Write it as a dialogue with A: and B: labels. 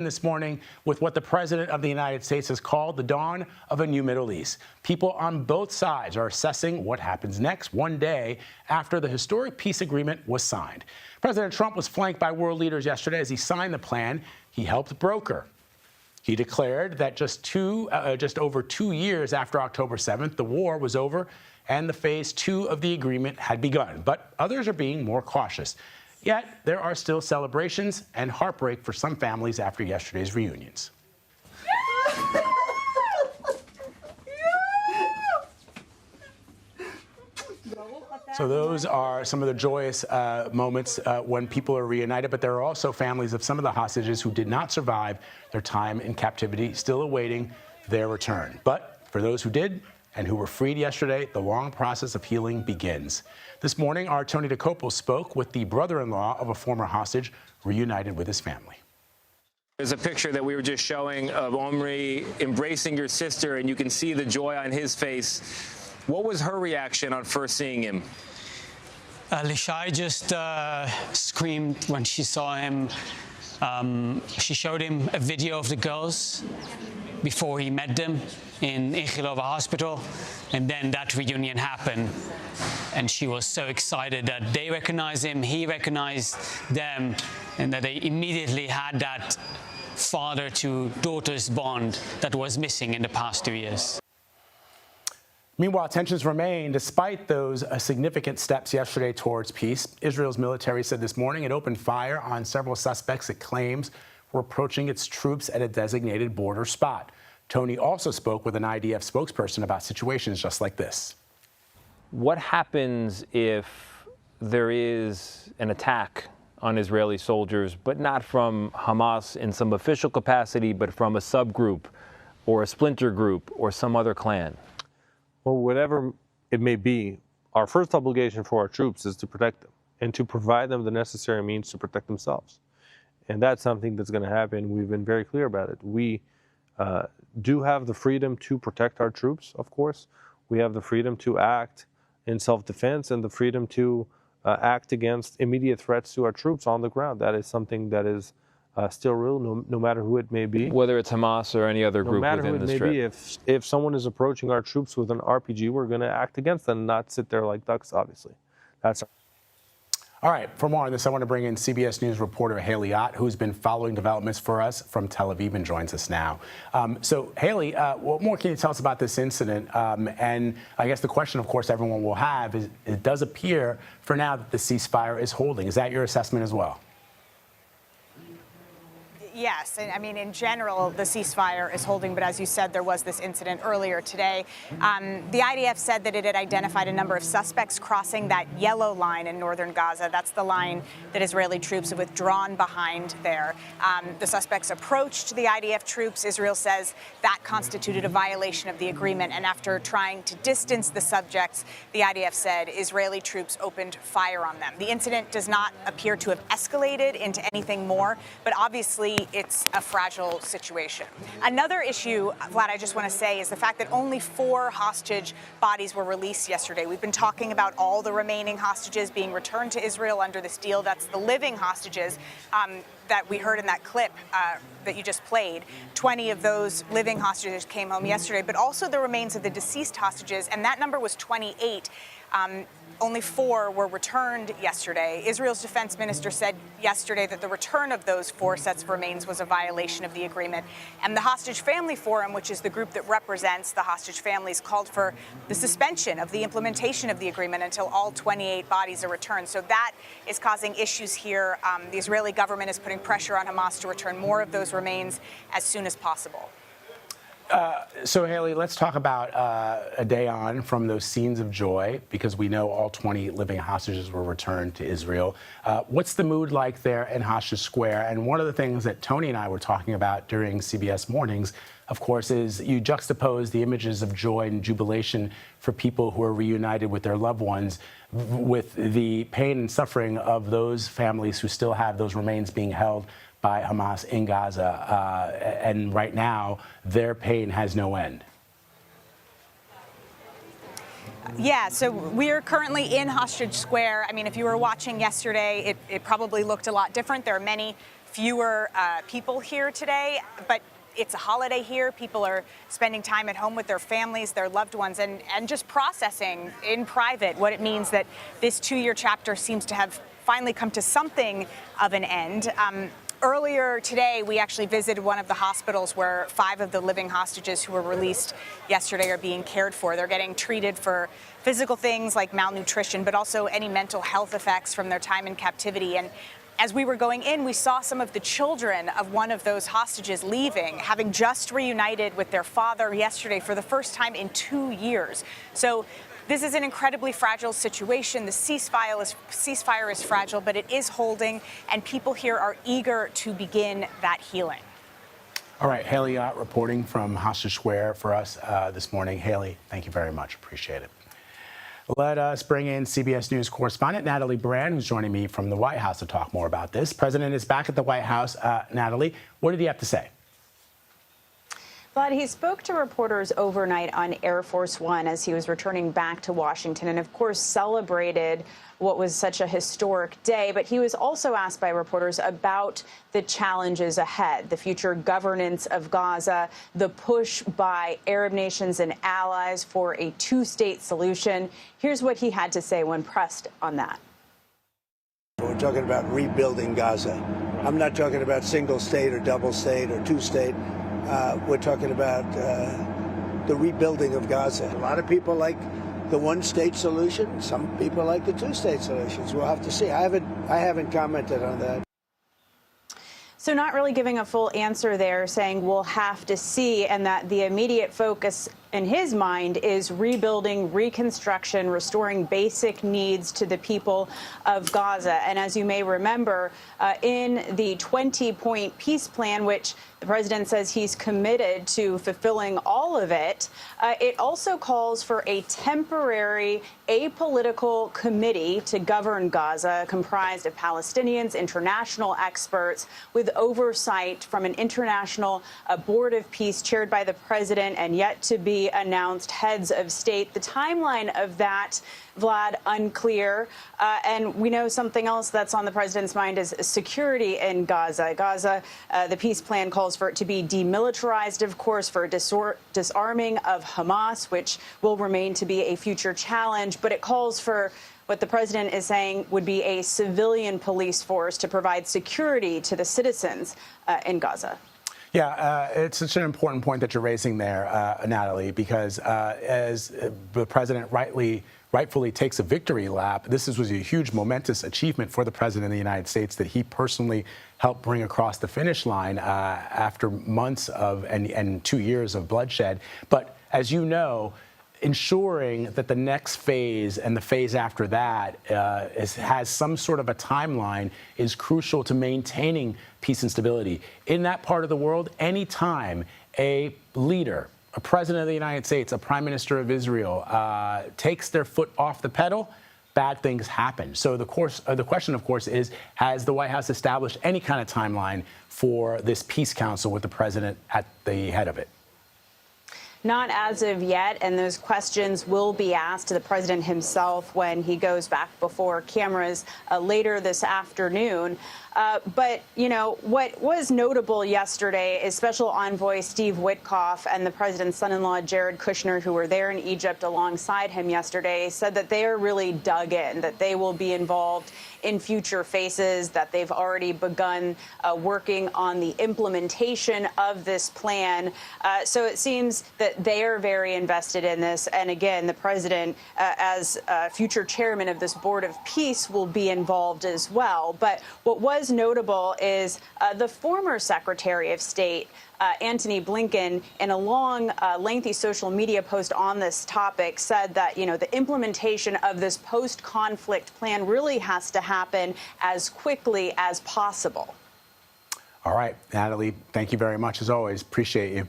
A: This morning with what the President of the United States has called the dawn of a new Middle East. People on both sides are assessing what happens next, one day after the historic peace agreement was signed. President Trump was flanked by world leaders yesterday as he signed the plan he helped broker. He declared that just over 2 years after October 7th, the war was over and the phase 2 of the agreement had begun. But others are being more cautious. Yet, there are still celebrations and heartbreak for some families after yesterday's reunions. So those are some of the joyous moments when people are reunited, but there are also families of some of the hostages who did not survive their time in captivity, still awaiting their return. But for those who did, and who were freed yesterday, the long process of healing begins. This morning, our Tony DeCopo spoke with the brother-in-law of a former hostage reunited with his family.
B: There's a picture that we were just showing of Omri embracing your sister, and you can see the joy on his face. What was her reaction on first seeing him?
C: Lishai just screamed when she saw him. She showed him a video of the girls before he met them in Ichilova Hospital, and then that reunion happened. And she was so excited that they recognized him, he recognized them, and that they immediately had that father-to-daughter's bond that was missing in the past 2 years.
A: Meanwhile, tensions remain despite those significant steps yesterday towards peace. Israel's military said this morning it opened fire on several suspects it claims were approaching its troops at a designated border spot. Tony also spoke with an IDF spokesperson about situations just like this.
D: What happens if there is an attack on Israeli soldiers, but not from Hamas in some official capacity, but from a subgroup or a splinter group or some other clan?
E: Well, whatever it may be, our first obligation for our troops is to protect them and to provide them the necessary means to protect themselves. And that's something that's going to happen. We've been very clear about it. We do have the freedom to protect our troops, of course. We have the freedom to act in self-defense and the freedom to act against immediate threats to our troops on the ground. That is something that is still real, no matter who it may be.
D: Whether it's Hamas or any other group within the Strip.
E: No matter who it may be, if someone is approaching our troops with an RPG, we're going to act against them, not sit there like ducks, obviously. That's
A: All right, for more on this, I want to bring in CBS News reporter Haley Ott, who's been following developments for us from Tel Aviv and joins us now. So, Haley, what more can you tell us about this incident? And I guess the question, of course, everyone will have is, it does appear for now that the ceasefire is holding. Is that your assessment as well?
F: Yes, I mean, in general, the ceasefire is holding, but as you said, there was this incident earlier today. The IDF said that it had identified a number of suspects crossing that yellow line in northern Gaza. That's the line that Israeli troops have withdrawn behind there. The suspects approached the IDF troops. Israel says that constituted a violation of the agreement, and after trying to distance the subjects, the IDF said Israeli troops opened fire on them. The incident does not appear to have escalated into anything more, but obviously it's a fragile situation. Another issue, Vlad, I just want to say, is the fact that only 4 hostage bodies were released yesterday. We've been talking about all the remaining hostages being returned to Israel under this deal. That's the living hostages that we heard in that clip that you just played. 20 of those living hostages came home yesterday, but also the remains of the deceased hostages, and that number was 28. Only 4 were returned yesterday. Israel's defense minister said yesterday that the return of those 4 sets of remains was a violation of the agreement. And the Hostage Family Forum, which is the group that represents the hostage families, called for the suspension of the implementation of the agreement until all 28 bodies are returned. So that is causing issues here. The Israeli government is putting pressure on Hamas to return more of those remains as soon as possible.
A: So, Haley, let's talk about a day on from those scenes of joy, because we know all 20 living hostages were returned to Israel. What's the mood like there in Hostage Square? And one of the things that Tony and I were talking about during CBS Mornings, of course, is you juxtapose the images of joy and jubilation for people who are reunited with their loved ones with the pain and suffering of those families who still have those remains being held by Hamas in Gaza, and right now their pain has no end.
F: Yeah, so we're currently in Hostage Square. I mean, if you were watching yesterday, it probably looked a lot different. There are many fewer people here today, but it's a holiday here. People are spending time at home with their families, their loved ones, and just processing in private what it means that this 2-year chapter seems to have finally come to something of an end. Earlier today, we actually visited one of the hospitals where 5 of the living hostages who were released yesterday are being cared for. They're getting treated for physical things like malnutrition, but also any mental health effects from their time in captivity. And as we were going in, we saw some of the children of one of those hostages leaving, having just reunited with their father yesterday for the first time in 2 years. So this is an incredibly fragile situation. The ceasefire is fragile, but it is holding, and people here are eager to begin that healing.
A: All right, Haley Ott reporting from Hostage Square for us this morning. Haley, thank you very much. Appreciate it. Let us bring in CBS News correspondent Natalie Brand, who's joining me from the White House to talk more about this. President is back at the White House. Natalie, what did he have to say?
G: Vlad, he spoke to reporters overnight on Air Force One as he was returning back to Washington and, of course, celebrated what was such a historic day. But he was also asked by reporters about the challenges ahead, the future governance of Gaza, the push by Arab nations and allies for a 2-state solution. Here's what he had to say when pressed on that.
H: We're talking about rebuilding Gaza. I'm not talking about single state or double state or 2-state. We're talking about the rebuilding of Gaza. A lot of people like the 1-state solution. Some people like the 2-state solutions. We'll have to see. I haven't commented on that.
G: So not really giving a full answer there, saying we'll have to see, and that the immediate focus in his mind is rebuilding, reconstruction, restoring basic needs to the people of Gaza. And as you may remember, in the 20-point peace plan, which the president says he's committed to fulfilling all of it, it also calls for a temporary apolitical committee to govern Gaza, comprised of Palestinians, international experts, with oversight from an international board of peace chaired by the president and yet to be announced heads of state. The timeline of that, Vlad, unclear. And we know something else that's on the president's mind is security in Gaza. The peace plan calls for it to be demilitarized, of course, for disarming of Hamas, which will remain to be a future challenge. But it calls for what the president is saying would be a civilian police force to provide security to the citizens in Gaza.
A: Yeah, it's such an important point that you're raising there, Natalie, because as the president rightfully takes a victory lap, this was a huge, momentous achievement for the president of the United States that he personally helped bring across the finish line after months of and 2 years of bloodshed. But as you know, ensuring that the next phase and the phase after that has some sort of a timeline is crucial to maintaining peace and stability. In that part of the world, anytime a leader, a president of the United States, a prime minister of Israel takes their foot off the pedal, bad things happen. So the question, of course, is, has the White House established any kind of timeline for this peace council with the president at the head of it?
G: Not as of yet, and those questions will be asked to the president himself when he goes back before cameras later this afternoon. But, you know, what was notable yesterday is Special Envoy Steve Witkoff and the president's son-in-law, Jared Kushner, who were there in Egypt alongside him yesterday, said that they are really dug in, that they will be involved in future phases, that they've already begun working on the implementation of this plan. So it seems that they are very invested in this. And again, the president, as future chairman of this Board of Peace, will be involved as well. But what was notable is the former Secretary of State, Antony Blinken, in a long, lengthy social media post on this topic, said that, you know, the implementation of this post-conflict plan really has to happen as quickly as possible.
A: All right, Natalie, thank you very much as always. Appreciate you.